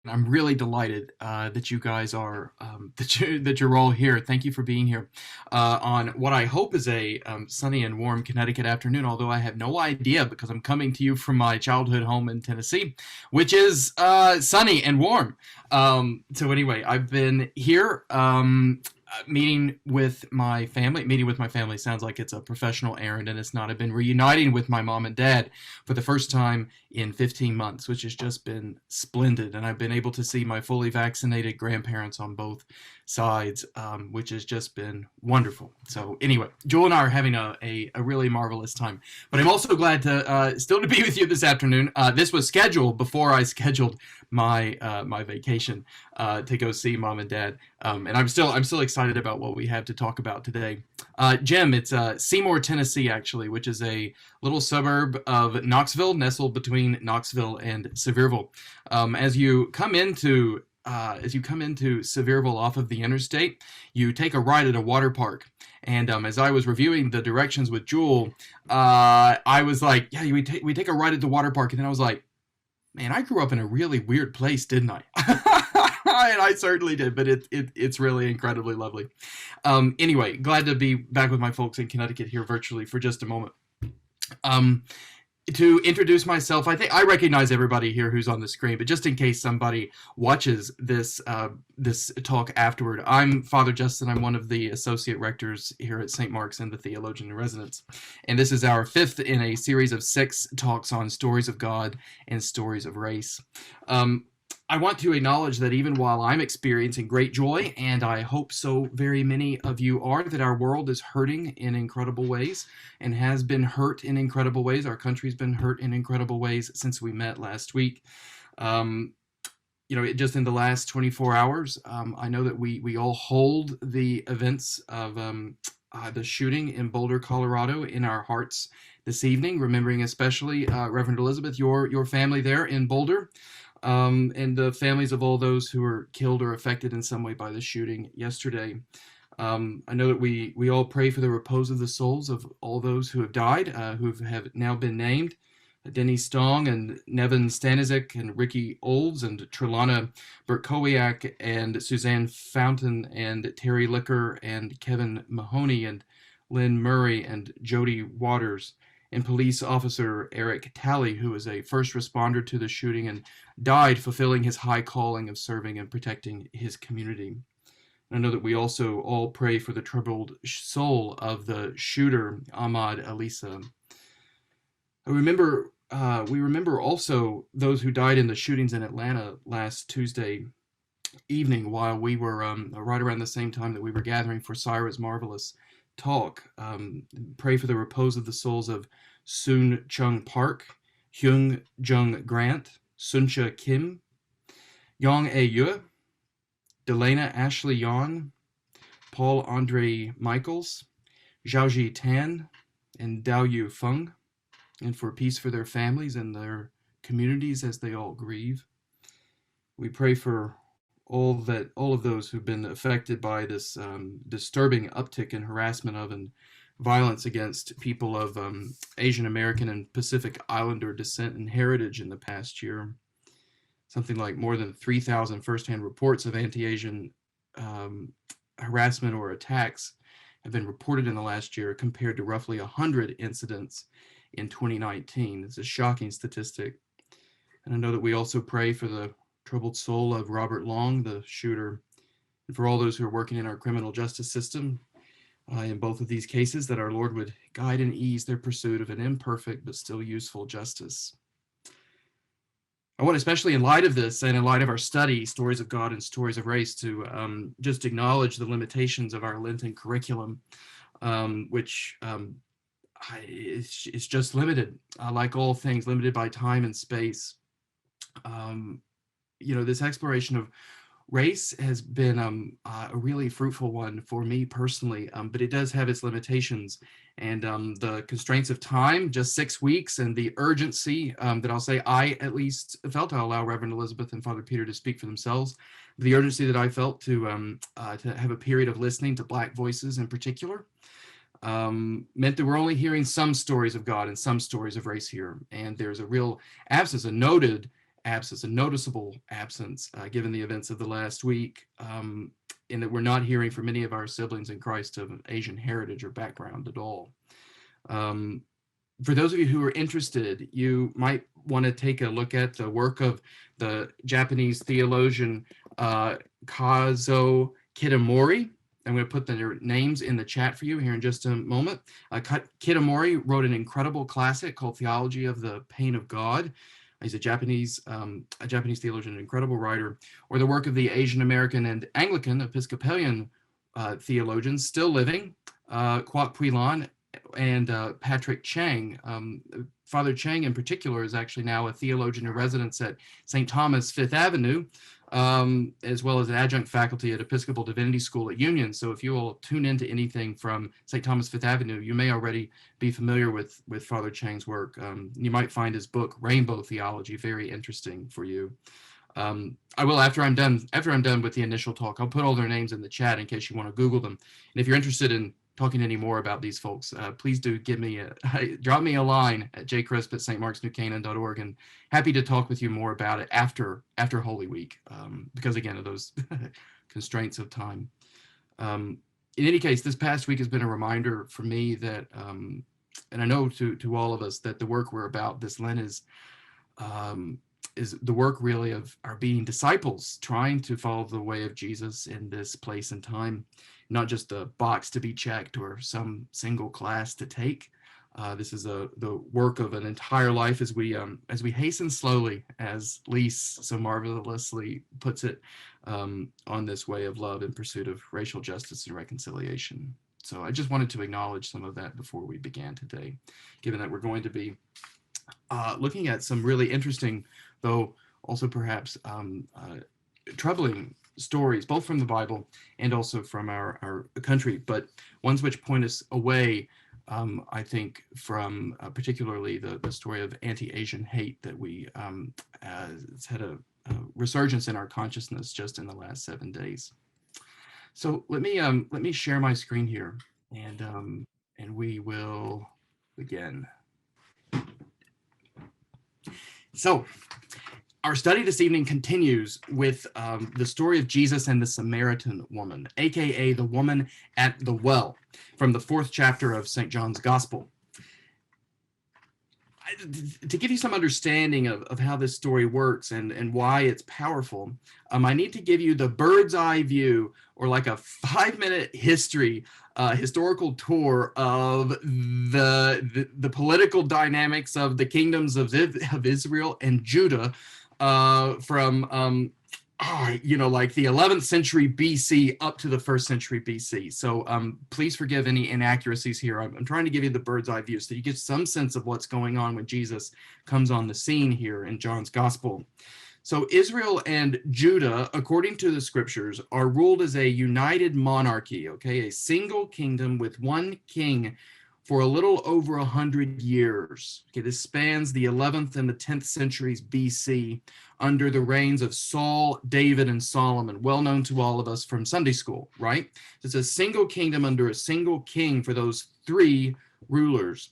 I'm really delighted that you guys are that you're all here. Thank you for being here on what I hope is a sunny and warm Connecticut afternoon. Although I have no idea because I'm coming to you from my childhood home in Tennessee, which is sunny and warm. So anyway, I've been here meeting with my family. Meeting with my family sounds like it's a professional errand, and it's not. I've been reuniting with my mom and dad for the first time in 15 months, which has just been splendid. And I've been able to see my fully vaccinated grandparents on both sides, which has just been wonderful. So anyway, Joel and I are having a really marvelous time. But I'm also glad to still to be with you this afternoon. This was scheduled before I scheduled my vacation to go see mom and dad, and I'm still excited about what we have to talk about today. Jim, it's Seymour, Tennessee, actually, which is a little suburb of Knoxville, nestled between Knoxville and Sevierville. As you come into Sevierville off of the interstate, you take a ride at a water park. And as I was reviewing the directions with Jewel, I was like, "Yeah, we take a ride at the water park," and then I was like, "Man, I grew up in a really weird place, didn't I?" And I certainly did, but it's really incredibly lovely. Anyway, glad to be back with my folks in Connecticut here virtually for just a moment. To introduce myself, I think I recognize everybody here who's on the screen, but just in case somebody watches this talk afterward, I'm Father Justin. I'm one of the associate rectors here at St. Mark's and the theologian in residence, and this is our fifth in a series of 6 talks on stories of God and stories of race. I want to acknowledge that even while I'm experiencing great joy, and I hope so very many of you are, that our world is hurting in incredible ways and has been hurt in incredible ways. Our country's been hurt in incredible ways since we met last week. Just in the last 24 hours, I know that we all hold the events of the shooting in Boulder, Colorado in our hearts this evening, remembering especially Reverend Elizabeth, your family there in Boulder. And the families of all those who were killed or affected in some way by the shooting yesterday. I know that we all pray for the repose of the souls of all those who have died, who have now been named. Denny Stong and Nevin Stanizik and Ricky Olds and Trelana Berkowiak and Suzanne Fountain and Terry Licker and Kevin Mahoney and Lynn Murray and Jody Waters and police officer Eric Talley, who was a first responder to the shooting and died fulfilling his high calling of serving and protecting his community. I know that we also all pray for the troubled soul of the shooter, Ahmad Alisa. We remember also those who died in the shootings in Atlanta last Tuesday evening, while we were right around the same time that we were gathering for Syra's marvelous talk. Pray for the repose of the souls of Soon Chung Park, Hyung Jung Grant, Suncha Kim, Yong A Yu, Delana Ashley Yon, Paul Andre Michaels, Zhaoji Tan, and Dao Yu Feng, and for peace for their families and their communities as they all grieve. We pray for all of those who've been affected by this disturbing uptick in harassment of and violence against people of Asian American and Pacific Islander descent and heritage in the past year. Something like more than 3,000 firsthand reports of anti-Asian harassment or attacks have been reported in the last year, compared to roughly 100 incidents in 2019. It's a shocking statistic. And I know that we also pray for the troubled soul of Robert Long, the shooter, and for all those who are working in our criminal justice system in both of these cases, that our Lord would guide and ease their pursuit of an imperfect but still useful justice. I want, especially in light of this and in light of our study, Stories of God and Stories of Race, to just acknowledge the limitations of our Lenten curriculum, which it's just limited, like all things, limited by time and space. This exploration of race has been a really fruitful one for me personally, but it does have its limitations, and the constraints of time, just 6 weeks, and the urgency that I'll say I at least felt. I'll allow Reverend Elizabeth and Father Peter to speak for themselves. The urgency that I felt to have a period of listening to Black voices in particular meant that we're only hearing some stories of God and some stories of race here, and there's a real absence, a noted absence, a noticeable absence, given the events of the last week, in that we're not hearing from many of our siblings in Christ of Asian heritage or background at all. For those of you who are interested, you might want to take a look at the work of the Japanese theologian Kazo Kitamori. I'm going to put their names in the chat for you here in just a moment. Kitamori wrote an incredible classic called Theology of the Pain of God. He's a Japanese theologian, an incredible writer. Or the work of the Asian American and Anglican Episcopalian theologians still living, Kwok Pui-lan and Patrick Chang. Father Chang in particular is actually now a theologian in residence at St. Thomas Fifth Avenue, as well as an adjunct faculty at Episcopal Divinity School at Union. So if you will tune into anything from St. Thomas Fifth Avenue, you may already be familiar with Father Chang's work. You might find his book, Rainbow Theology, very interesting for you. I will, after I'm done with the initial talk, I'll put all their names in the chat in case you want to Google them. And if you're interested in talking any more about these folks, please do drop me a line at jcrisp@stmarksnewcanaan.org, and happy to talk with you more about it after Holy Week, because again of those constraints of time. In any case, this past week has been a reminder for me that, and I know to all of us, that the work we're about this Lent is the work really of our being disciples, trying to follow the way of Jesus in this place and time, not just a box to be checked or some single class to take. This is the work of an entire life as we hasten slowly, as Lise so marvelously puts it, on this way of love in pursuit of racial justice and reconciliation. So I just wanted to acknowledge some of that before we began today, given that we're going to be looking at some really interesting, though also perhaps troubling stories, both from the Bible and also from our country, but ones which point us away, I think, from particularly the story of anti-Asian hate that it's had a resurgence in our consciousness just in the last 7 days. So let me share my screen here, and we will begin. So our study this evening continues with the story of Jesus and the Samaritan woman, aka the woman at the well, from the 4th chapter of St. John's Gospel. To give you some understanding of how this story works and why it's powerful, I need to give you the bird's eye view, or like a 5-minute historical tour of the political dynamics of the kingdoms of Israel and Judah, from like the 11th century BC up to the 1st century BC. So please forgive any inaccuracies here. I'm trying to give you the bird's eye view so you get some sense of what's going on when Jesus comes on the scene here in John's Gospel. So Israel and Judah, according to the scriptures, are ruled as a united monarchy, okay, a single kingdom with one king for a little over 100 years. Okay, this spans the 11th and the 10th centuries BC under the reigns of Saul, David, and Solomon, well known to all of us from Sunday school, right? It's a single kingdom under a single king for those 3 rulers.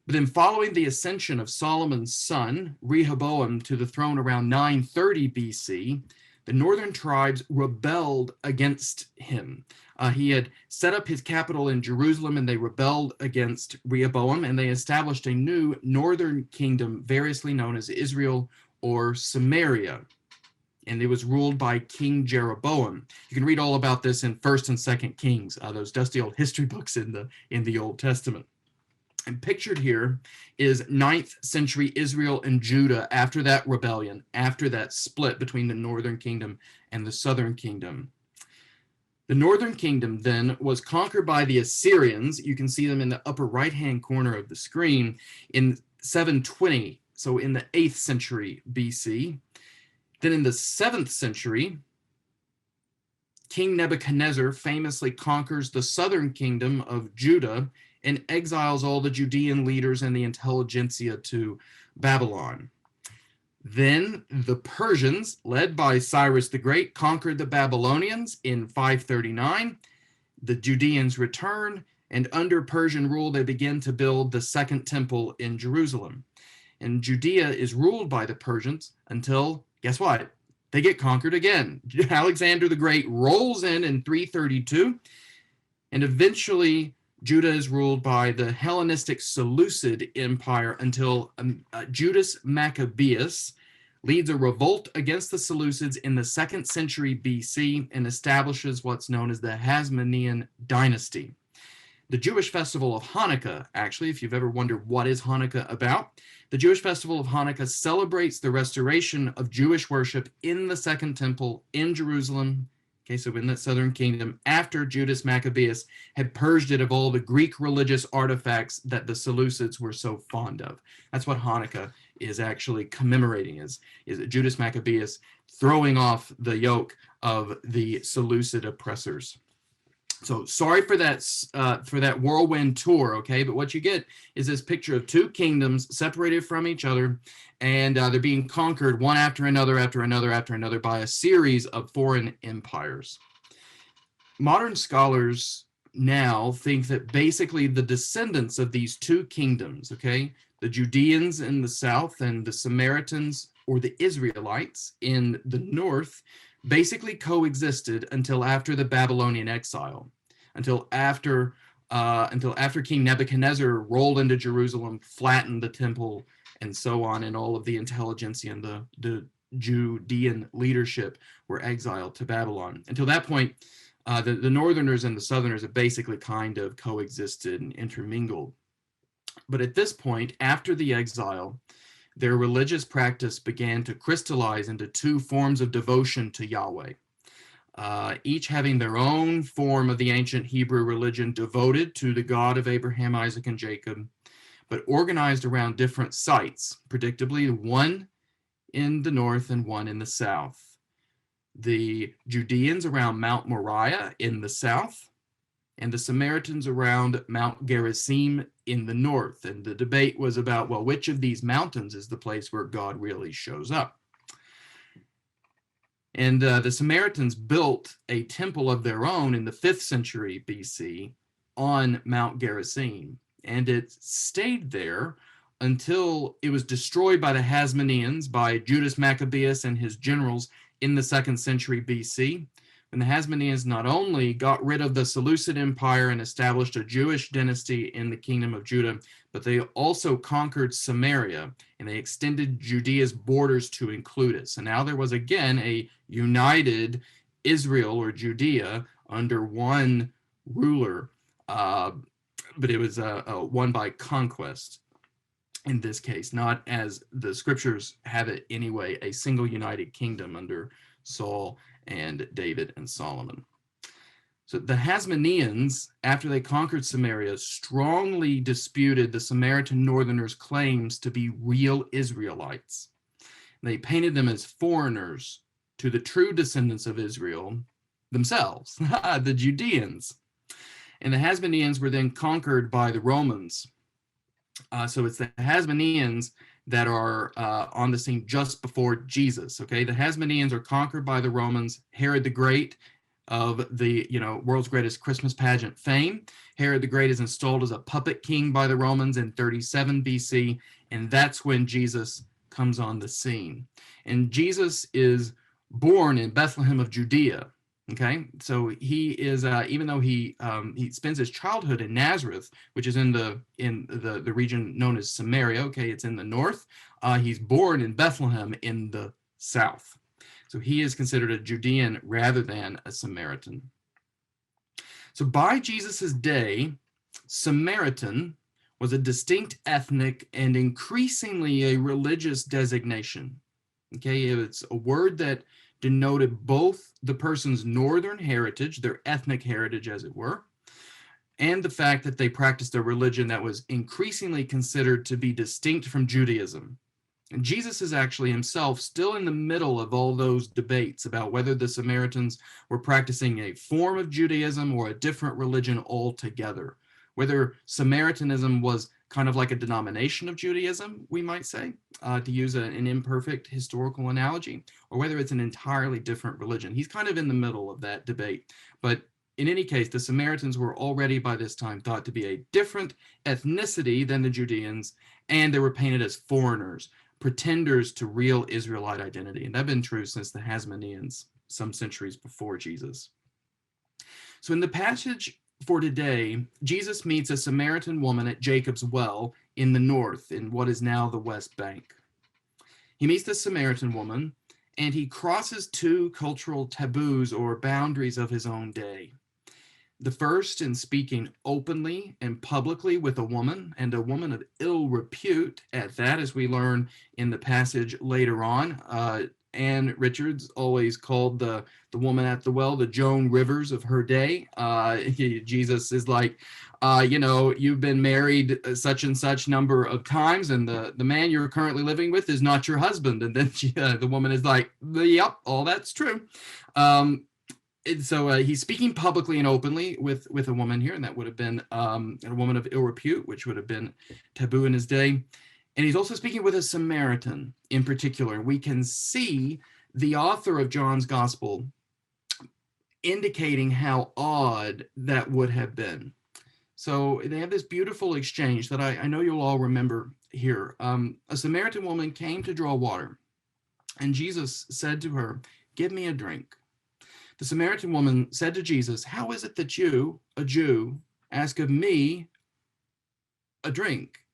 But then following the ascension of Solomon's son, Rehoboam, to the throne around 930 BC, the northern tribes rebelled against him. He had set up his capital in Jerusalem, and they rebelled against Rehoboam, and they established a new northern kingdom, variously known as Israel or Samaria. And it was ruled by King Jeroboam. You can read all about this in 1st and 2nd Kings, those dusty old history books in the Old Testament. And pictured here is 9th century Israel and Judah after that rebellion, after that split between the northern kingdom and the southern kingdom. The northern kingdom then was conquered by the Assyrians. You can see them in the upper right-hand corner of the screen in 720, so in the 8th century BC. Then in the 7th century, King Nebuchadnezzar famously conquers the southern kingdom of Judah and exiles all the Judean leaders and the intelligentsia to Babylon. Then the Persians, led by Cyrus the Great, conquered the Babylonians in 539. The Judeans return, and under Persian rule, they begin to build the Second Temple in Jerusalem. And Judea is ruled by the Persians until, guess what? They get conquered again. Alexander the Great rolls in 332, and eventually Judah is ruled by the Hellenistic Seleucid Empire until Judas Maccabeus leads a revolt against the Seleucids in the 2nd century BC and establishes what's known as the Hasmonean dynasty. The Jewish festival of Hanukkah, actually, if you've ever wondered what is Hanukkah about, the Jewish festival of Hanukkah celebrates the restoration of Jewish worship in the Second Temple in Jerusalem, okay, so in the southern kingdom, after Judas Maccabeus had purged it of all the Greek religious artifacts that the Seleucids were so fond of. That's what Hanukkah is actually commemorating, is Judas Maccabeus throwing off the yoke of the Seleucid oppressors. So sorry for that whirlwind tour, okay? But what you get is this picture of two kingdoms separated from each other, and they're being conquered one after another by a series of foreign empires. Modern scholars now think that basically the descendants of these two kingdoms, okay, the Judeans in the south and the Samaritans or the Israelites in the north, basically coexisted until after the Babylonian exile, until after King Nebuchadnezzar rolled into Jerusalem, flattened the temple, and so on, and all of the intelligentsia and the Judean leadership were exiled to Babylon. Until that point, the northerners and the southerners have basically kind of coexisted and intermingled. But at this point, after the exile, their religious practice began to crystallize into two forms of devotion to Yahweh, each having their own form of the ancient Hebrew religion devoted to the God of Abraham, Isaac, and Jacob, but organized around different sites, predictably one in the north and one in the south. The Judeans around Mount Moriah in the south, and the Samaritans around Mount Gerizim in the north. And the debate was about, well, which of these mountains is the place where God really shows up? And the Samaritans built a temple of their own in the 5th century BC on Mount Gerizim, and it stayed there until it was destroyed by the Hasmoneans, by Judas Maccabeus and his generals in the 2nd century BC. And the Hasmoneans not only got rid of the Seleucid Empire and established a Jewish dynasty in the kingdom of Judah, but they also conquered Samaria, and they extended Judea's borders to include it. So now there was again a united Israel or Judea under one ruler, but it was one by conquest in this case, not as the scriptures have it anyway, a single united kingdom under Saul and David and Solomon. So the Hasmoneans, after they conquered Samaria, strongly disputed the Samaritan northerners' claims to be real Israelites. They painted them as foreigners to the true descendants of Israel themselves, the Judeans. And the Hasmoneans were then conquered by the Romans. So it's the Hasmoneans that are on the scene just before Jesus, okay? The Hasmoneans are conquered by the Romans. Herod the Great, of the world's greatest Christmas pageant fame. Herod the Great is installed as a puppet king by the Romans in 37 BC, and that's when Jesus comes on the scene. And Jesus is born in Bethlehem of Judea, okay? So he is, even though he spends his childhood in Nazareth, which is in the region known as Samaria, okay, it's in the north. He's born in Bethlehem in the south. So he is considered a Judean rather than a Samaritan. So by Jesus's day, Samaritan was a distinct ethnic and increasingly a religious designation. Okay, it's a word that denoted both the person's northern heritage, their ethnic heritage as it were, and the fact that they practiced a religion that was increasingly considered to be distinct from Judaism. And Jesus is actually himself still in the middle of all those debates about whether the Samaritans were practicing a form of Judaism or a different religion altogether, whether Samaritanism was kind of like a denomination of Judaism, we might say, to use an imperfect historical analogy, or whether it's an entirely different religion. He's kind of in the middle of that debate. But in any case, the Samaritans were already by this time thought to be a different ethnicity than the Judeans, and they were painted as foreigners, pretenders to real Israelite identity. And that's been true since the Hasmoneans, some centuries before Jesus. So in the passage for today, Jesus meets a Samaritan woman at Jacob's well in the north, in what is now the West Bank. He meets the Samaritan woman, and he crosses two cultural taboos or boundaries of his own day. The first in speaking openly and publicly with a woman, and a woman of ill repute at that, as we learn in the passage later on. Anne Richards always called the woman at the well the Joan Rivers of her day. Jesus is like, you've been married such and such number of times, and the man you're currently living with is not your husband. And then the woman is like, yep, all that's true. So he's speaking publicly and openly with a woman here, and that would have been a woman of ill repute, which would have been taboo in his day. And he's also speaking with a Samaritan in particular. We can see the author of John's Gospel indicating how odd that would have been. So they have this beautiful exchange that I know you'll all remember here. A Samaritan woman came to draw water, and Jesus said to her, "Give me a drink." The Samaritan woman said to Jesus, "How is it that you, a Jew, ask of me a drink?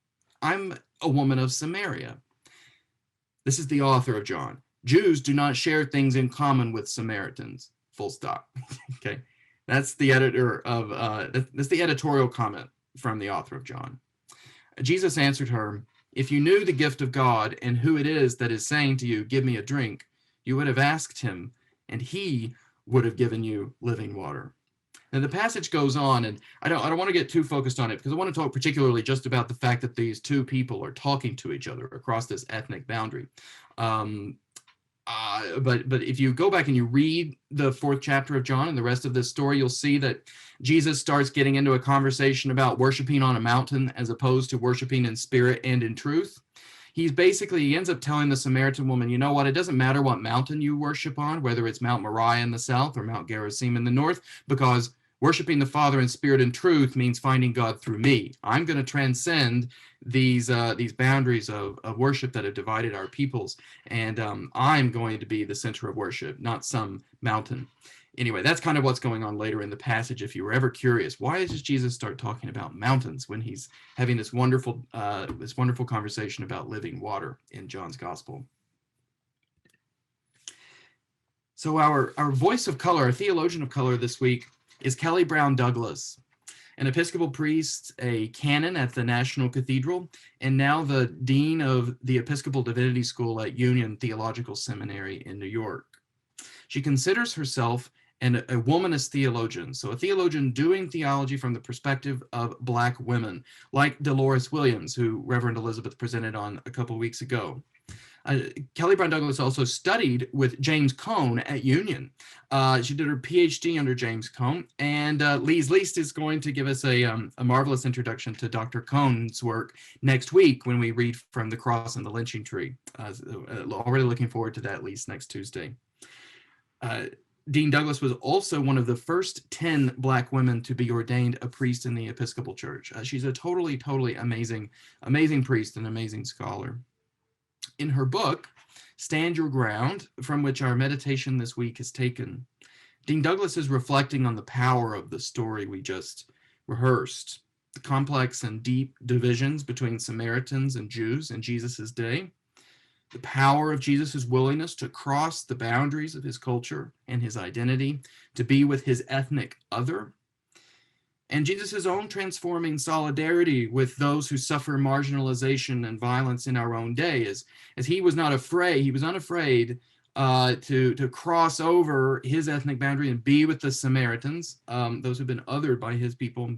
I'm a woman of Samaria." This is the author of John. Jews do not share things in common with Samaritans. Full stop. Okay, that's the editor of that's the editorial comment from the author of John. Jesus answered her, "If you knew the gift of God and who it is that is saying to you, 'Give me a drink,' you would have asked him, and he would have given you living water." And the passage goes on, and I don't want to get too focused on it because I want to talk particularly just about the fact that these two people are talking to each other across this ethnic boundary. But if you go back and you read the 4th chapter of John and the rest of this story, you'll see that Jesus starts getting into a conversation about worshiping on a mountain as opposed to worshiping in spirit and in truth. He ends up telling the Samaritan woman, you know what, it doesn't matter what mountain you worship on, whether it's Mount Moriah in the south or Mount Gerizim in the north, because worshiping the Father in spirit and truth means finding God through me. I'm going to transcend these boundaries of worship that have divided our peoples, and I'm going to be the center of worship, not some mountain. Anyway, that's kind of what's going on later in the passage. If you were ever curious, why does Jesus start talking about mountains when he's having this wonderful conversation about living water in John's Gospel? So our voice of color, our theologian of color this week is Kelly Brown Douglas, an Episcopal priest, a canon at the National Cathedral, and now the dean of the Episcopal Divinity School at Union Theological Seminary in New York. She considers herself a womanist theologian, so a theologian doing theology from the perspective of Black women, like Dolores Williams, who Reverend Elizabeth presented on a couple weeks ago. Kelly Brown Douglas also studied with James Cone at Union. She did her PhD under James Cone, and Lise Least is going to give us a marvelous introduction to Dr. Cone's work next week when we read from The Cross and the Lynching Tree. Already looking forward to that, Lise, next Tuesday. Dean Douglas was also one of the first 10 Black women to be ordained a priest in the Episcopal Church. She's a totally amazing priest and amazing scholar. In her book, Stand Your Ground, from which our meditation this week is taken, Dean Douglas is reflecting on the power of the story we just rehearsed, the complex and deep divisions between Samaritans and Jews in Jesus' day, the power of Jesus' willingness to cross the boundaries of his culture and his identity, to be with his ethnic other, and Jesus' own transforming solidarity with those who suffer marginalization and violence in our own day, as he was unafraid to cross over his ethnic boundary and be with the Samaritans, those who've been othered by his people.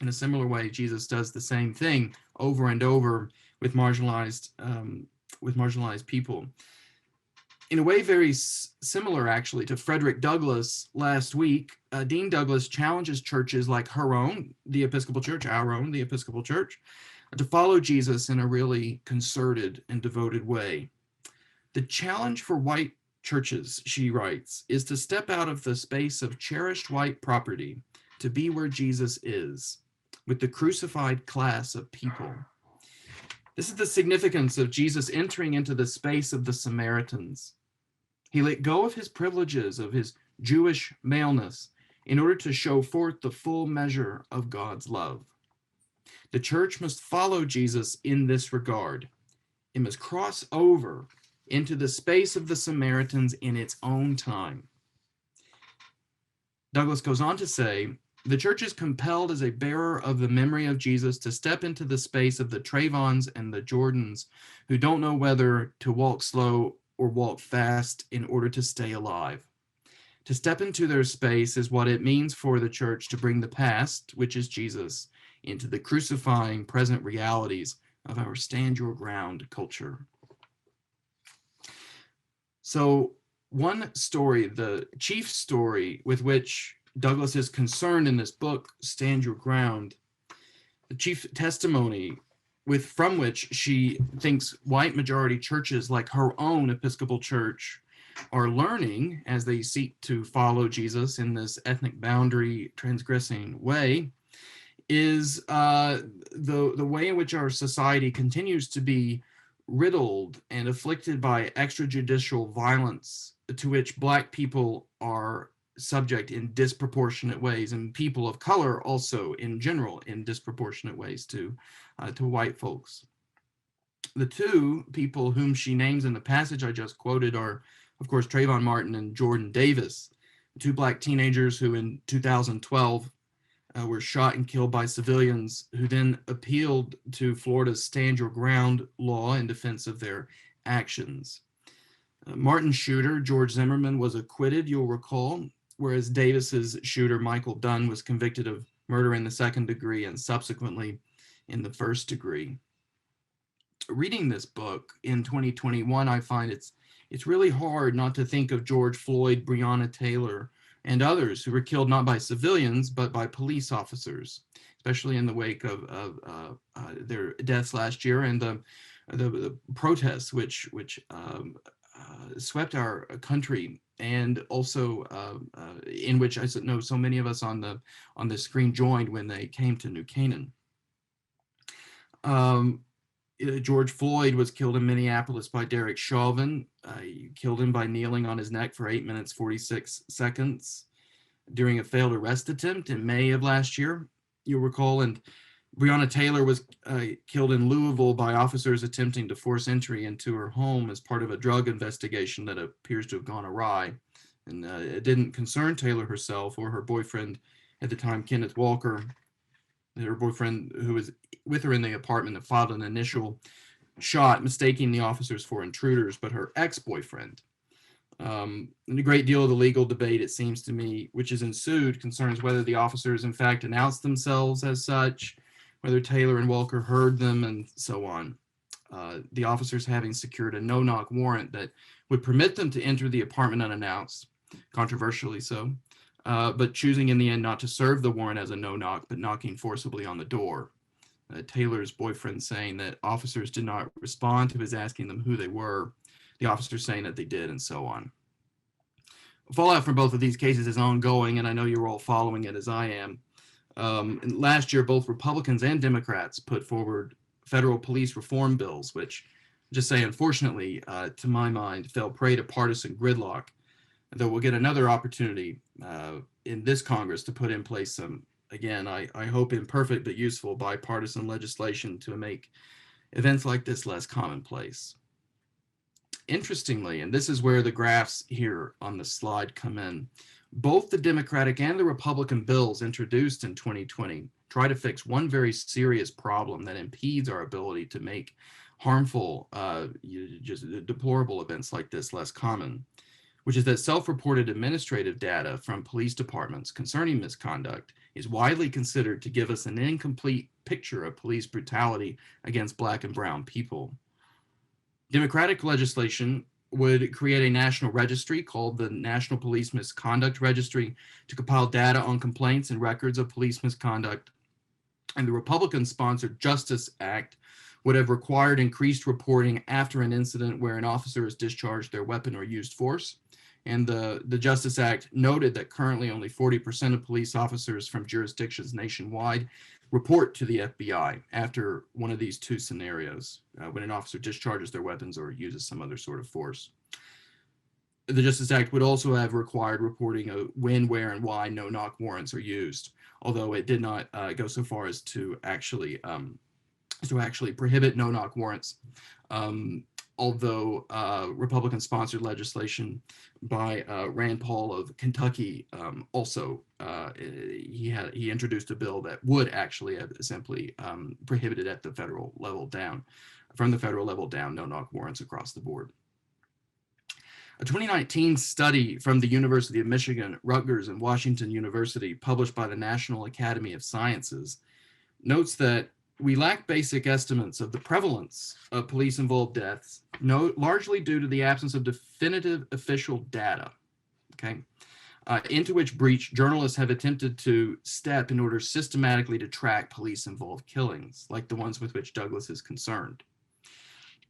In a similar way, Jesus does the same thing over and over with marginalized people. In a way very similar, actually, to Frederick Douglass last week, Dean Douglas challenges churches like her own, the Episcopal Church, our own, the Episcopal Church, to follow Jesus in a really concerted and devoted way. The challenge for white churches, she writes, is to step out of the space of cherished white property to be where Jesus is, with the crucified class of people. This is the significance of Jesus entering into the space of the Samaritans. He let go of his privileges, of his Jewish maleness, in order to show forth the full measure of God's love. The church must follow Jesus in this regard. It must cross over into the space of the Samaritans in its own time. Douglas goes on to say, the church is compelled as a bearer of the memory of Jesus to step into the space of the Trayvons and the Jordans who don't know whether to walk slow or walk fast in order to stay alive. To step into their space is what it means for the church to bring the past, which is Jesus, into the crucifying present realities of our stand your ground culture. So one story, the chief story with which Douglas is concerned in this book, Stand Your Ground, the chief testimony from which she thinks white majority churches like her own Episcopal church are learning as they seek to follow Jesus in this ethnic boundary transgressing way, is the way in which our society continues to be riddled and afflicted by extrajudicial violence to which Black people are subject in disproportionate ways, and people of color also in general in disproportionate ways to white folks. The two people whom she names in the passage I just quoted are, of course, Trayvon Martin and Jordan Davis, two Black teenagers who in 2012 were shot and killed by civilians who then appealed to Florida's Stand Your Ground law in defense of their actions. Martin's shooter, George Zimmerman, was acquitted, you'll recall, whereas Davis's shooter, Michael Dunn, was convicted of murder in the second degree and subsequently in the first degree. Reading this book in 2021, I find it's really hard not to think of George Floyd, Breonna Taylor, and others who were killed not by civilians, but by police officers, especially in the wake of their deaths last year and the protests which swept our country, and also in which I know so many of us on the screen joined when they came to New Canaan. George Floyd was killed in Minneapolis by Derek Chauvin. He killed him by kneeling on his neck for 8 minutes 46 seconds during a failed arrest attempt in May of last year, you'll recall. And Breonna Taylor was killed in Louisville by officers attempting to force entry into her home as part of a drug investigation that appears to have gone awry. And it didn't concern Taylor herself or her boyfriend at the time, Kenneth Walker, her boyfriend who was with her in the apartment, that filed an initial shot, mistaking the officers for intruders, but her ex-boyfriend. And a great deal of the legal debate, it seems to me, which has ensued, concerns whether the officers in fact announced themselves as such, whether Taylor and Walker heard them, and so on. The officers having secured a no-knock warrant that would permit them to enter the apartment unannounced, controversially so, but choosing in the end not to serve the warrant as a no-knock, but knocking forcibly on the door. Taylor's boyfriend saying that officers did not respond to his asking them who they were, the officers saying that they did, and so on. Fallout from both of these cases is ongoing, and I know you're all following it as I am. Last year, both Republicans and Democrats put forward federal police reform bills, which, just say unfortunately, to my mind, fell prey to partisan gridlock, though we'll get another opportunity in this Congress to put in place some, again, I hope imperfect but useful bipartisan legislation to make events like this less commonplace. Interestingly, and this is where the graphs here on the slide come in, both the Democratic and the Republican bills introduced in 2020 try to fix one very serious problem that impedes our ability to make harmful, just deplorable events like this less common, which is that self-reported administrative data from police departments concerning misconduct is widely considered to give us an incomplete picture of police brutality against Black and brown people. Democratic legislation would create a national registry called the National Police Misconduct Registry to compile data on complaints and records of police misconduct. And the Republican-sponsored Justice Act would have required increased reporting after an incident where an officer has discharged their weapon or used force. And the Justice Act noted that currently only 40% of police officers from jurisdictions nationwide report to the FBI after one of these two scenarios, when an officer discharges their weapons or uses some other sort of force. The Justice Act would also have required reporting of when, where, and why no-knock warrants are used, although it did not go so far as to actually prohibit no-knock warrants. Although Republican-sponsored legislation by Rand Paul of Kentucky also he introduced a bill that would actually have simply prohibited at the federal level down, from the federal level down, no-knock warrants across the board. A 2019 study from the University of Michigan, Rutgers, and Washington University, published by the National Academy of Sciences, notes that we lack basic estimates of the prevalence of police-involved deaths, largely due to the absence of definitive official data, into which breach journalists have attempted to step in order systematically to track police-involved killings, like the ones with which Douglas is concerned.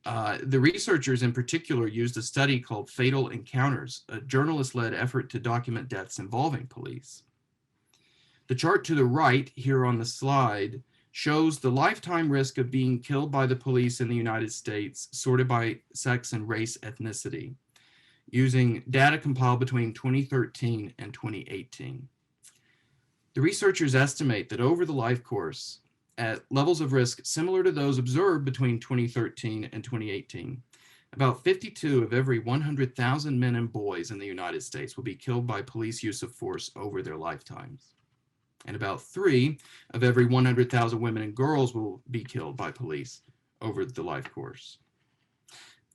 The researchers in particular used a study called Fatal Encounters, a journalist-led effort to document deaths involving police. The chart to the right here on the slide shows the lifetime risk of being killed by the police in the United States, sorted by sex and race ethnicity, using data compiled between 2013 and 2018. The researchers estimate that over the life course, at levels of risk similar to those observed between 2013 and 2018, about 52 of every 100,000 men and boys in the United States will be killed by police use of force over their lifetimes. And about 3 of every 100,000 women and girls will be killed by police over the life course.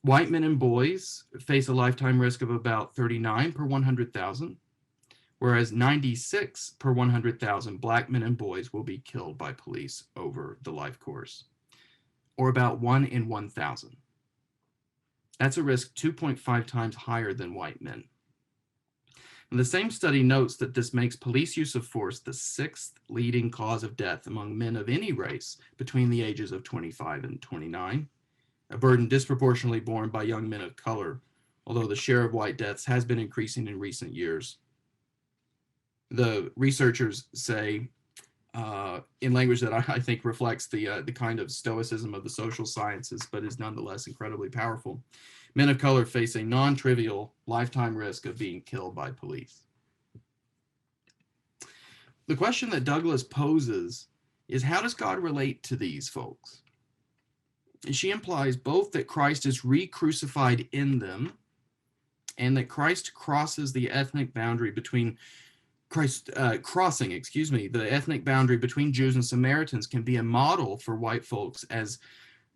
White men and boys face a lifetime risk of about 39 per 100,000, whereas 96 per 100,000 black men and boys will be killed by police over the life course, or about 1 in 1,000. That's a risk 2.5 times higher than white men. And the same study notes that this makes police use of force the 6th leading cause of death among men of any race between the ages of 25 and 29, a burden disproportionately borne by young men of color, although the share of white deaths has been increasing in recent years. The researchers say, in language that I think reflects the kind of stoicism of the social sciences, but is nonetheless incredibly powerful, men of color face a non-trivial lifetime risk of being killed by police. The question that Douglas poses is, how does God relate to these folks? And she implies both that Christ is re-crucified in them and that Christ crosses the ethnic boundary between the ethnic boundary between Jews and Samaritans can be a model for white folks as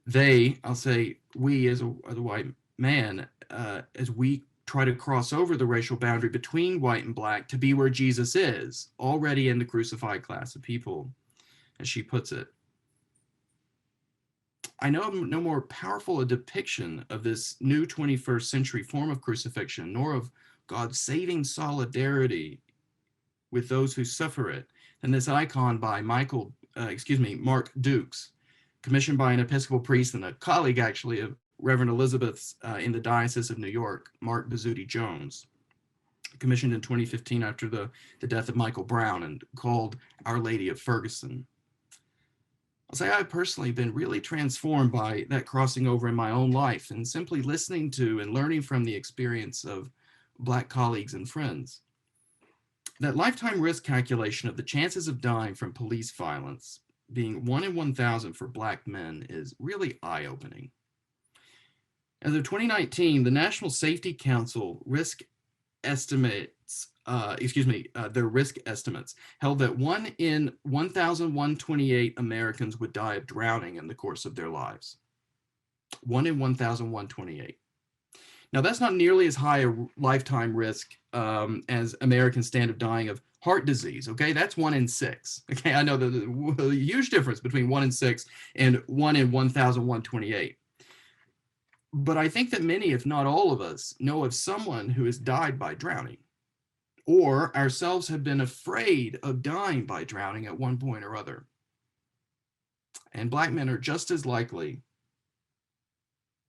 they, I'll say we as a white man, as we try to cross over the racial boundary between white and black to be where Jesus is, already in the crucified class of people, as she puts it. I know no more powerful a depiction of this new 21st century form of crucifixion, nor of God's saving solidarity with those who suffer it, than this icon by Mark Dukes, commissioned by an Episcopal priest and a colleague, actually, of Reverend Elizabeth's in the Diocese of New York, Mark Bizzuti Jones, commissioned in 2015 after the death of Michael Brown, and called Our Lady of Ferguson. I'll say I've personally been really transformed by that crossing over in my own life, and simply listening to and learning from the experience of Black colleagues and friends. That lifetime risk calculation of the chances of dying from police violence being 1 in 1,000 for Black men is really eye-opening. As of 2019, the National Safety Council risk estimates, their risk estimates held that 1 in 1,128 Americans would die of drowning in the course of their lives. 1 in 1,128. Now, that's not nearly as high a lifetime risk as Americans stand of dying of heart disease, okay? That's 1 in 6, okay? I know there's a huge difference between 1 in 6 and 1 in 1,128. But I think that many, if not all of us, know of someone who has died by drowning, or ourselves have been afraid of dying by drowning at one point or other. And Black men are just as likely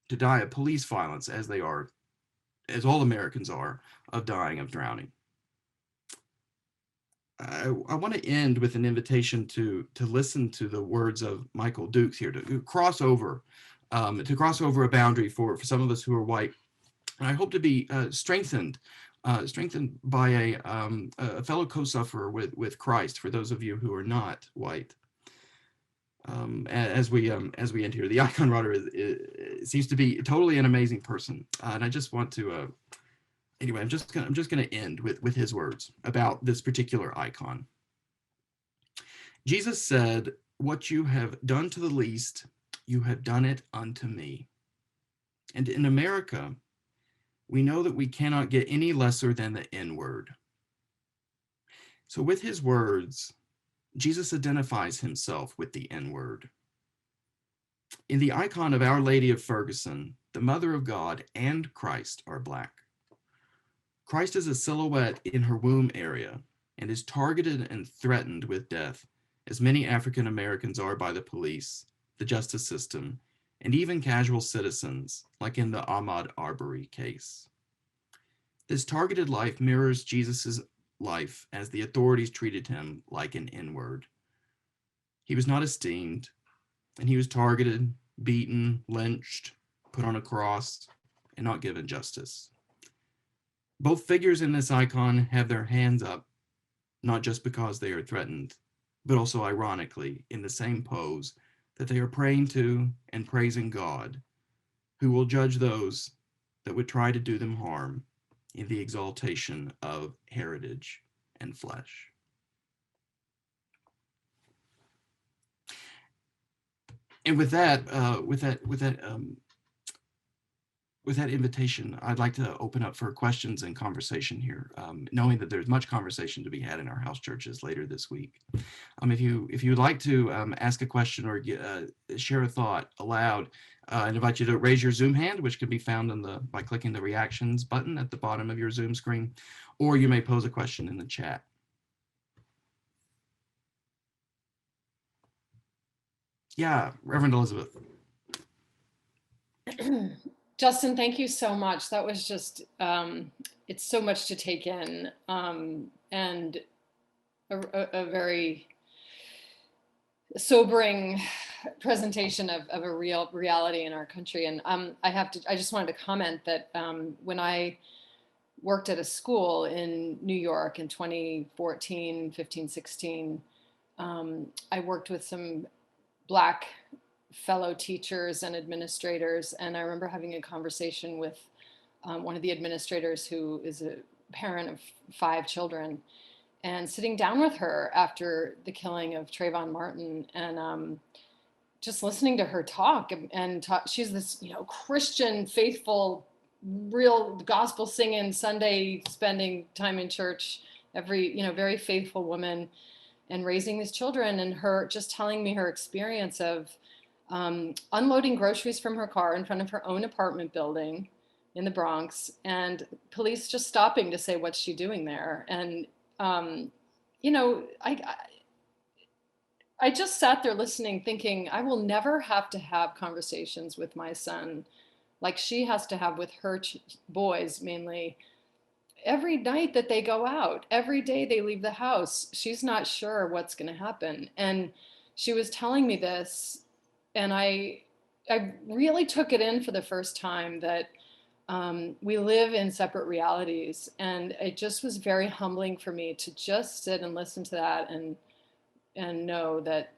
to die of police violence as they are, as all Americans are, of dying of drowning. I want to end with an invitation to listen to the words of Michael Dukes here, to cross over a boundary for some of us who are white. And I hope to be strengthened by a fellow co-sufferer with Christ, for those of you who are not white. As we end here, the icon writer seems to be totally an amazing person, and I just want to anyway. I'm just gonna end with his words about this particular icon. Jesus said, "What you have done to the least, you have done it unto me." And in America, we know that we cannot get any lesser than the N-word. So with his words, Jesus identifies himself with the N-word. In the icon of Our Lady of Ferguson, the Mother of God and Christ are Black. Christ is a silhouette in her womb area and is targeted and threatened with death, as many African Americans are by the police, the justice system, and even casual citizens, like in the Ahmaud Arbery case. This targeted life mirrors Jesus' life as the authorities treated him like an N-word. He was not esteemed, and he was targeted, beaten, lynched, put on a cross, and not given justice. Both figures in this icon have their hands up, not just because they are threatened, but also ironically in the same pose that they are praying to and praising God, who will judge those that would try to do them harm in the exaltation of heritage and flesh. And with that invitation, I'd like to open up for questions and conversation here, knowing that there's much conversation to be had in our house churches later this week. If you'd like to ask a question or share a thought aloud, I invite you to raise your Zoom hand, which can be found by clicking the reactions button at the bottom of your Zoom screen, or you may pose a question in the chat. Yeah, Reverend Elizabeth. Justin, thank you so much. That was just, it's so much to take in, and a very sobering presentation of a real reality in our country. And I just wanted to comment that when I worked at a school in New York in 2014, 15, 16, I worked with some Black fellow teachers and administrators. And I remember having a conversation with one of the administrators who is a parent of 5 children, and sitting down with her after the killing of Trayvon Martin, and just listening to her talk and talk. She's this, Christian, faithful, real gospel singing, Sunday spending time in church, very faithful woman, and raising these children, and her just telling me her experience of unloading groceries from her car in front of her own apartment building in the Bronx, and police just stopping to say, "What's she doing there?" And I just sat there listening, thinking, I will never have to have conversations with my son like she has to have with her boys, mainly, every night that they go out, every day they leave the house. She's not sure what's going to happen. And she was telling me this, and I really took it in for the first time that we live in separate realities. And it just was very humbling for me to just sit and listen to that and know that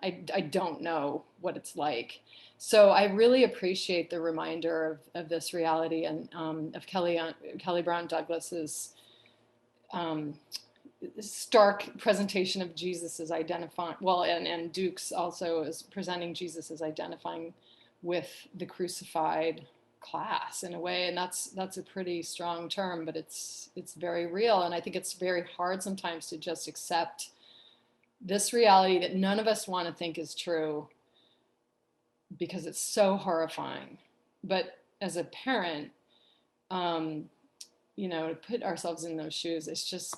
I don't know what it's like. So I really appreciate the reminder of this reality, and of Kelly Brown Douglas's stark presentation of Jesus as identifying, and Dukes also is presenting Jesus as identifying with the crucified class in a way, and that's a pretty strong term, but it's very real. And I think it's very hard sometimes to just accept this reality that none of us want to think is true, because it's so horrifying. But as a parent, to put ourselves in those shoes, it's just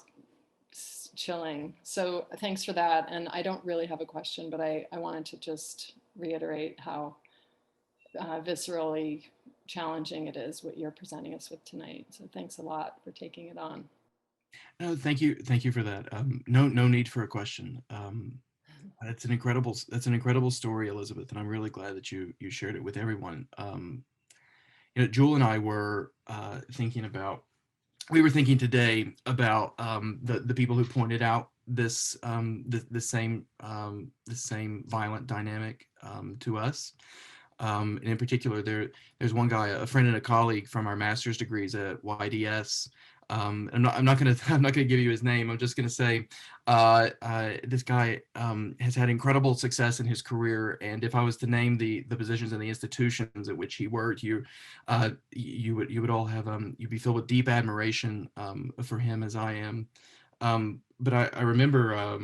chilling. So thanks for that. And I don't really have a question, but I wanted to just reiterate how viscerally challenging it is, what you're presenting us with tonight. So thanks a lot for taking it on. No, thank you for that. No need for a question. That's an incredible story, Elizabeth, and I'm really glad that you shared it with everyone. Jewel and I were we were thinking today about the people who pointed out this the same violent dynamic to us. And in particular, there's one guy, a friend and a colleague from our master's degrees at YDS. I'm not gonna I'm not gonna give you his name. I'm just gonna say this guy has had incredible success in his career. And if I was to name the positions and the institutions at which he worked, you would all have you'd be filled with deep admiration for him, as I am. But I remember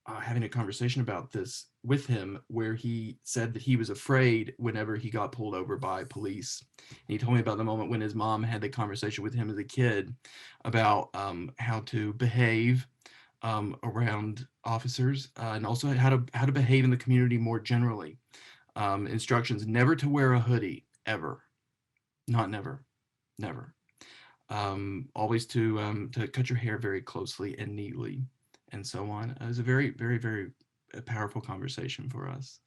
having a conversation about this with him, where he said that he was afraid whenever he got pulled over by police. And he told me about the moment when his mom had the conversation with him as a kid about how to behave around officers, and also how to behave in the community more generally. Instructions never to wear a hoodie, ever. Not never, never. Always to cut your hair very closely and neatly, and so on. It was a very, very, very powerful conversation for us.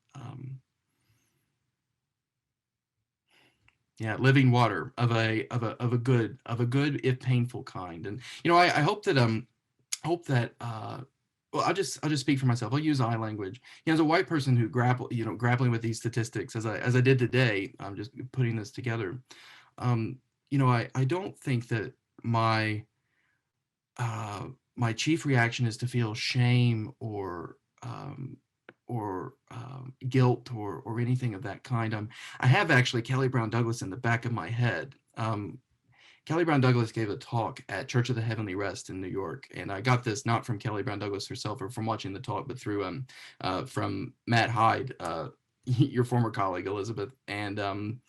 Yeah, living water of a good if painful kind. And I hope that well, I'll just speak for myself. I'll use I language. As a white person who grappling with these statistics, as I did today, I'm just putting this together. I don't think that my chief reaction is to feel shame or guilt or anything of that kind. I have actually Kelly Brown Douglas in the back of my head. Kelly Brown Douglas gave a talk at Church of the Heavenly Rest in New York, and I got this not from Kelly Brown Douglas herself or from watching the talk, but through from Matt Hyde, your former colleague, Elizabeth. And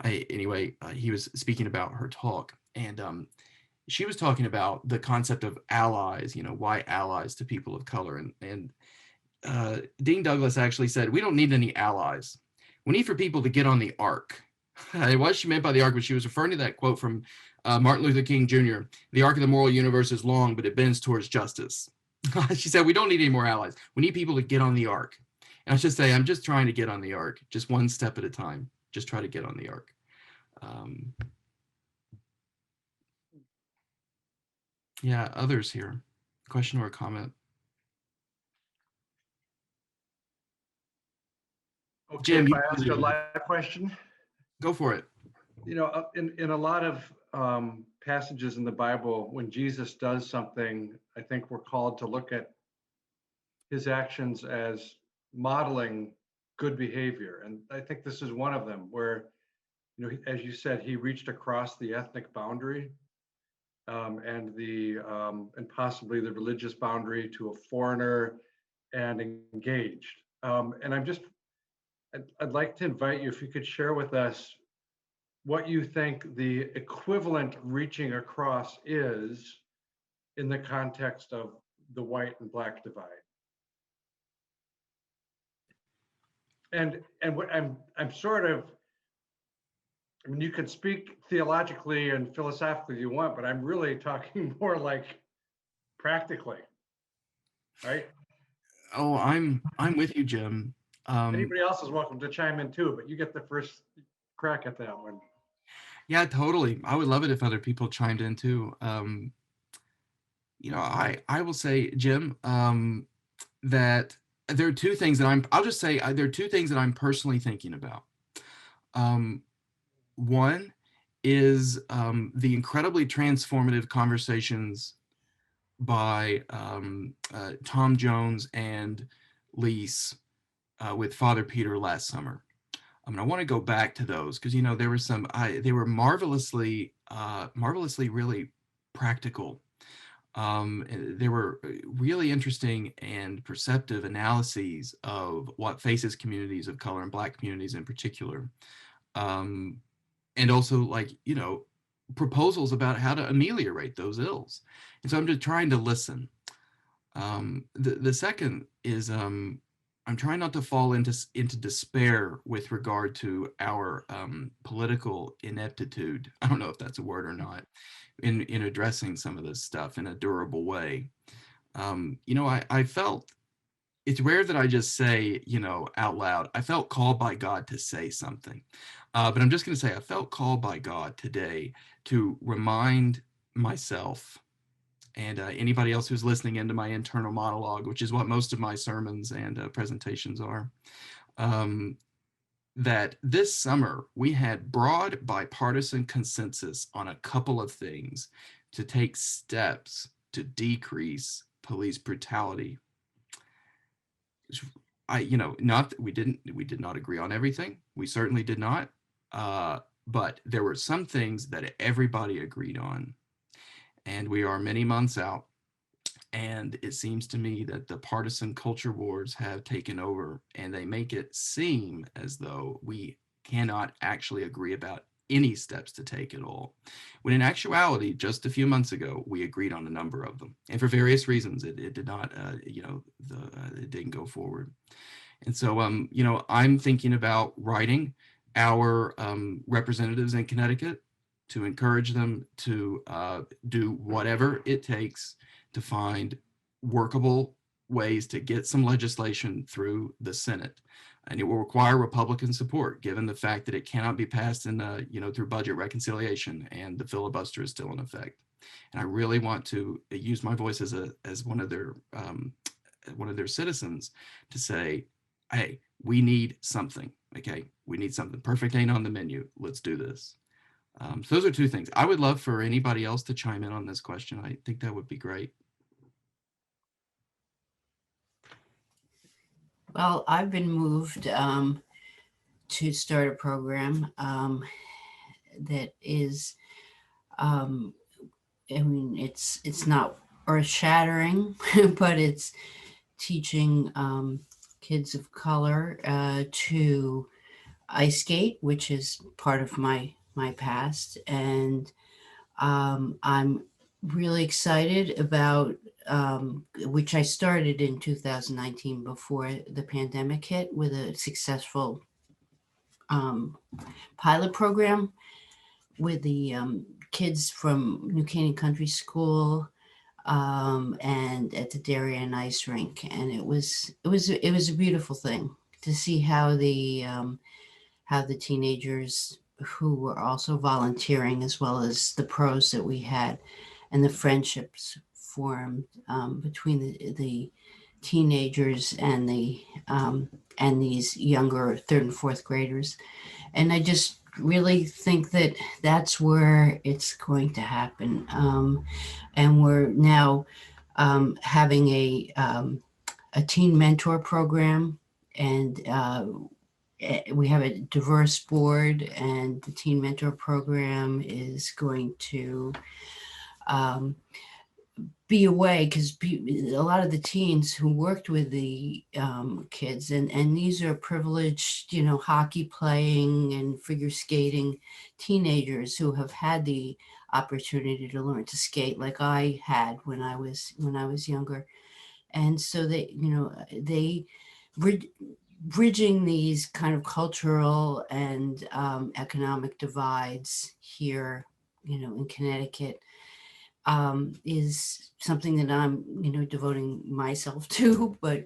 he was speaking about her talk, and she was talking about the concept of allies. Why allies to people of color, and Dean Douglas actually said, we don't need any allies. We need for people to get on the ark. What she meant by the ark was she was referring to that quote from Martin Luther King Jr. The arc of the moral universe is long, but it bends towards justice. She said, we don't need any more allies. We need people to get on the ark. And I should say, I'm just trying to get on the ark, just one step at a time. Just try to get on the ark. Yeah, others here. Question or comment? Okay, Jim, if I ask a live question? Go for it. In a lot of passages in the Bible, when Jesus does something, I think we're called to look at his actions as modeling good behavior. And I think this is one of them where, as you said, he reached across the ethnic boundary and possibly the religious boundary to a foreigner and engaged. And I'd like to invite you, if you could share with us what you think the equivalent reaching across is in the context of the white and black divide. And what I'm sort of, I mean, you can speak theologically and philosophically if you want, but I'm really talking more like practically, right? Oh, I'm with you, Jim. Anybody else is welcome to chime in too, but you get the first crack at that one. Yeah, totally. I would love it if other people chimed in too. I will say, Jim, that there are two things that I'll just say there are two things that I'm personally thinking about. One is the incredibly transformative conversations by Tom Jones and Lise with Father Peter last summer. I want to go back to those because there were they were marvelously really practical. There were really interesting and perceptive analyses of what faces communities of color and Black communities in particular, and also proposals about how to ameliorate those ills. And so I'm just trying to listen. The second is I'm trying not to fall into despair with regard to our political ineptitude. I don't know if that's a word or not in addressing some of this stuff in a durable way. I felt it's rare that I just say, out loud, I felt called by God to say something. But I'm just going to say, I felt called by God today to remind myself and anybody else who's listening into my internal monologue, which is what most of my sermons and presentations are, um, that this summer we had broad bipartisan consensus on a couple of things to take steps to decrease police brutality. Not that we did not agree on everything. We certainly did not. But there were some things that everybody agreed on. And we are many months out. And it seems to me that the partisan culture wars have taken over, and they make it seem as though we cannot actually agree about any steps to take at all. When in actuality, just a few months ago, we agreed on a number of them. And for various reasons, it did not, it didn't go forward. And so, I'm thinking about writing our representatives in Connecticut to encourage them to do whatever it takes to find workable ways to get some legislation through the Senate. And it will require Republican support, given the fact that it cannot be passed through budget reconciliation, and the filibuster is still in effect. And I really want to use my voice as one of their citizens to say, hey, we need something. Okay, we need something. Perfect ain't on the menu. Let's do this. So those are two things. I would love for anybody else to chime in on this question. I think that would be great. Well, I've been moved to start a program that is, it's not earth-shattering, but it's teaching kids of color to ice skate, which is part of my past, and I'm really excited about which I started in 2019 before the pandemic hit, with a successful pilot program with the kids from New Canaan Country School and at the Darien Ice Rink, and it was a beautiful thing to see how the teenagers who were also volunteering, as well as the pros that we had, and the friendships formed between the teenagers and these younger third and fourth graders. And I just really think that that's where it's going to happen. And we're now having a teen mentor program, and we have a diverse board, and the teen mentor program is going to be a way, because a lot of the teens who worked with the kids, and these are privileged, hockey playing and figure skating teenagers who have had the opportunity to learn to skate like I had when I was younger. And so they bridging these kind of cultural and economic divides here, in Connecticut, is something that I'm, devoting myself to. But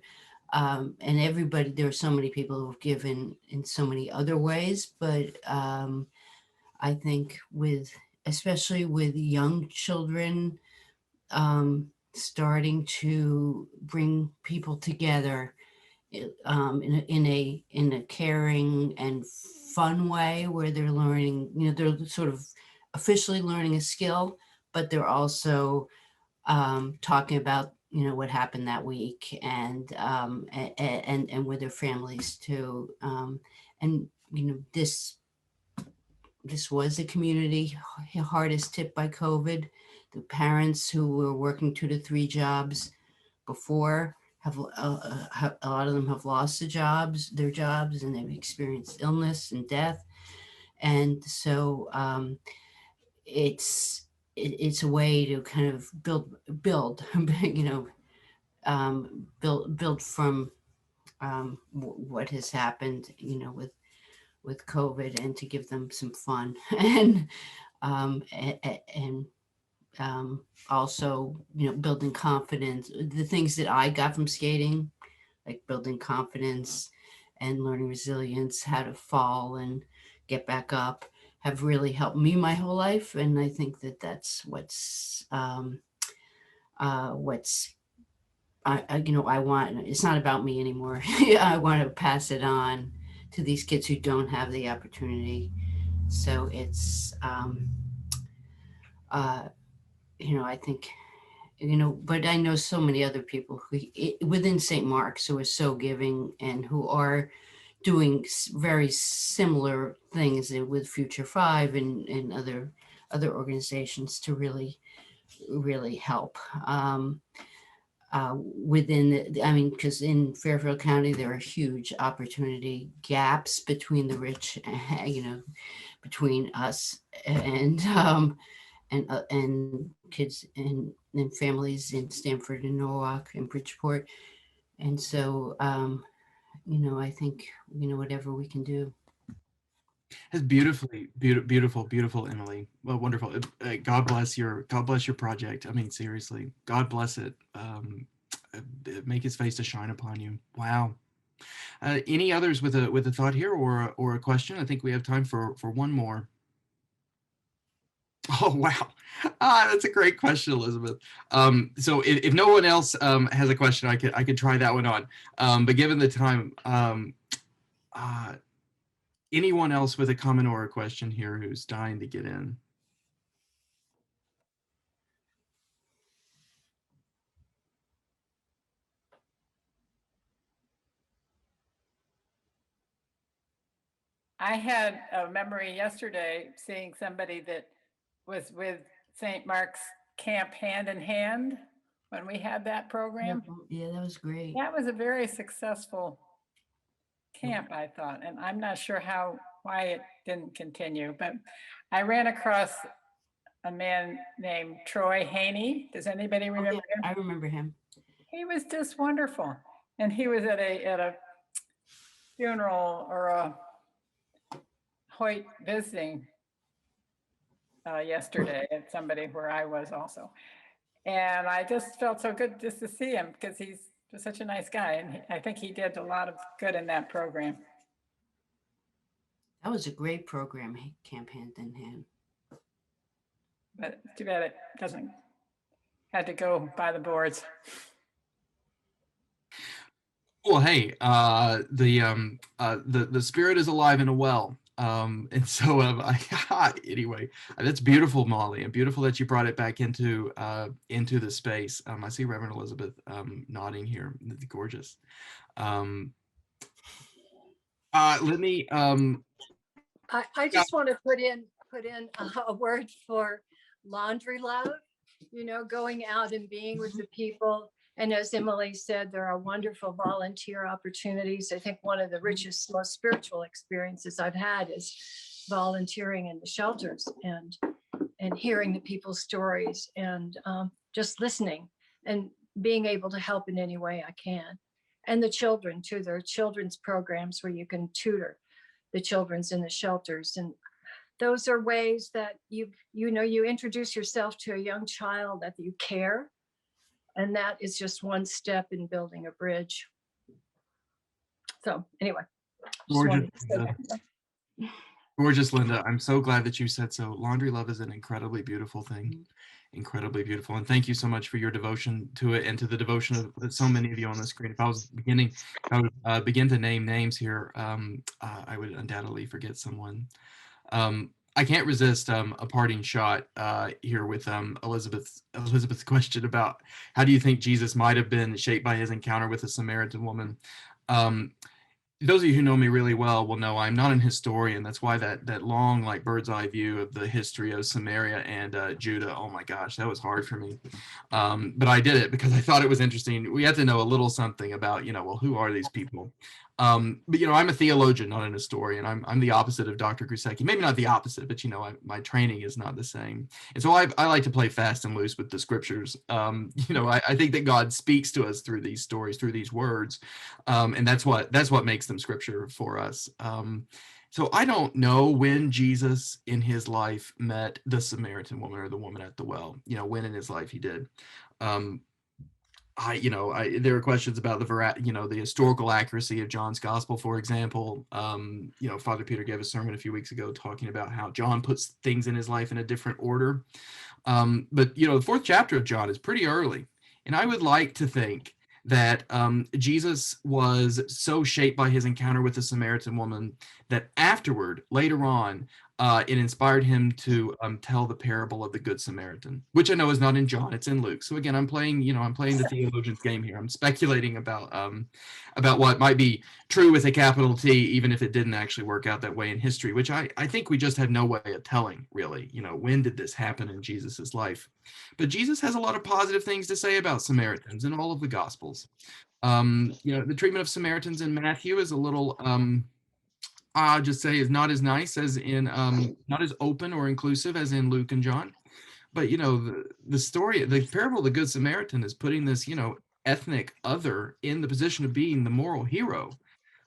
and everybody, there are so many people who have given in so many other ways, but I think especially with young children, starting to bring people together in a caring and fun way, where they're learning, they're sort of officially learning a skill, but they're also talking about, what happened that week, and with their families too. And this was the community hardest hit by COVID. The parents who were working 2 to 3 jobs before have a lot of them have lost their jobs, and they've experienced illness and death. And so it's a way to kind of build build from what has happened, with COVID, and to give them some fun and also, building confidence. The things that I got from skating, like building confidence and learning resilience, how to fall and get back up, have really helped me my whole life. And I think that that's what's I want. It's not about me anymore. I want to pass it on to these kids who don't have the opportunity. So it's I think, but I know so many other people who within St. Mark's who are so giving and who are doing very similar things with Future Five and other organizations to really, really help. Because in Fairfield County, there are huge opportunity gaps between the rich, between us and kids and families in Stamford and Norwalk and Bridgeport. And so, I think, whatever we can do. It's beautiful, Emily. Well, wonderful. God bless your project. I mean, seriously, God bless it. Make His face to shine upon you. Wow. Any others with a thought here or a question? I think we have time for one more. Oh, wow. That's a great question, Elizabeth. So if no one else has a question, I could try that one on. But given the time, anyone else with a comment or a question here who's dying to get in? I had a memory yesterday seeing somebody that was with St. Mark's Camp Hand in Hand when we had that program. Yeah, that was great. That was a very successful camp, I thought, and I'm not sure why it didn't continue, but I ran across a man named Troy Haney. Does anybody remember him? I remember him. He was just wonderful, and he was at a funeral or a Hoyt visiting yesterday at somebody where I was also. And I just felt so good just to see him because he's such a nice guy. And I think he did a lot of good in that program. That was a great program, Camp Hand in Hand. But too bad it had to go by the boards. Well, hey, the spirit is alive and well. And so anyway, that's beautiful, Molly, and beautiful that you brought it back into the space. I see Reverend Elizabeth nodding here. It's gorgeous. Let me I just want to put in a word for laundry love, going out and being with the people. And as Emily said, there are wonderful volunteer opportunities. I think one of the richest, most spiritual experiences I've had is volunteering in the shelters and hearing the people's stories and just listening and being able to help in any way I can. And the children too. There are children's programs where you can tutor the children's in the shelters. And those are ways that you introduce yourself to a young child, that you care. And that is just one step in building a bridge. So anyway. Gorgeous, Linda. I'm so glad that you said so. Laundry love is an incredibly beautiful thing. Incredibly beautiful. And thank you so much for your devotion to it and to the devotion of so many of you on the screen. If I would begin to name names here, I would undoubtedly forget someone. I can't resist a parting shot here with Elizabeth's question about how do you think Jesus might have been shaped by his encounter with the Samaritan woman. Those of you who know me really well will know I'm not an historian. That's why that long, like, bird's eye view of the history of Samaria and Judah, oh my gosh, that was hard for me. But I did it because I thought it was interesting. We had to know a little something about, well, who are these people? But I'm a theologian, not an historian. I'm the opposite of Dr. Krusecki. Maybe not the opposite, but my training is not the same. And so I like to play fast and loose with the scriptures. I think that God speaks to us through these stories, through these words, and that's what makes them scripture for us. So I don't know when Jesus in his life met the Samaritan woman or the woman at the well. When in his life he did. There are questions about the historical accuracy of John's gospel, for example. Father Peter gave a sermon a few weeks ago talking about how John puts things in his life in a different order. But the 4th chapter of John is pretty early. And I would like to think that Jesus was so shaped by his encounter with the Samaritan woman that afterward, later on, it inspired him to tell the parable of the Good Samaritan, which I know is not in John, it's in Luke. So again, I'm playing the theologian's game here. I'm speculating about what might be true with a capital T, even if it didn't actually work out that way in history, which I think we just have no way of telling, really. When did this happen in Jesus's life? But Jesus has a lot of positive things to say about Samaritans in all of the Gospels. The treatment of Samaritans in Matthew is a little I'll just say is not as nice as in not as open or inclusive as in Luke and John. But the story, the parable of the Good Samaritan is putting this ethnic other in the position of being the moral hero.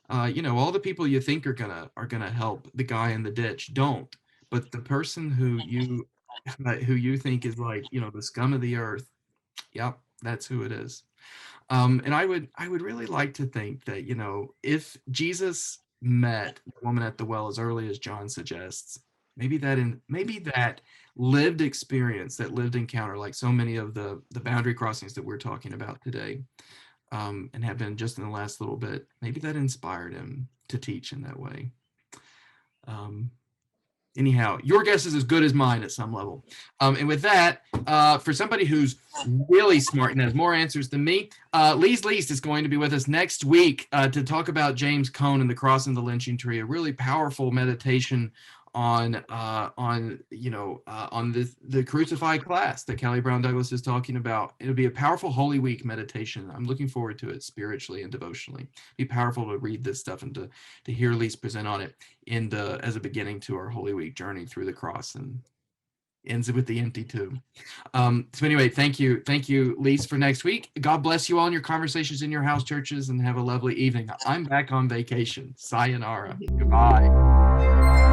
All the people you think are gonna help the guy in the ditch don't, but the person who you think is like the scum of the earth, yep, that's who it is. And I would really like to think that if Jesus met the woman at the well as early as John suggests, maybe that lived experience, that lived encounter, like so many of the boundary crossings that we're talking about today, and have been just in the last little bit, maybe that inspired him to teach in that way. Anyhow, your guess is as good as mine at some level. And with that, for somebody who's really smart and has more answers than me, Lise Least is going to be with us next week to talk about James Cone and the cross and the lynching tree, a really powerful meditation on the crucified class that Kelly Brown Douglas is talking about. It'll be a powerful Holy Week meditation. I'm looking forward to it spiritually and devotionally. It'll be powerful to read this stuff and to hear Lise present on it as a beginning to our Holy Week journey through the cross, and ends with the empty tomb. So anyway, thank you, Lise, for next week. God bless you all in your conversations in your house churches, and have a lovely evening. I'm back on vacation. Sayonara. Goodbye.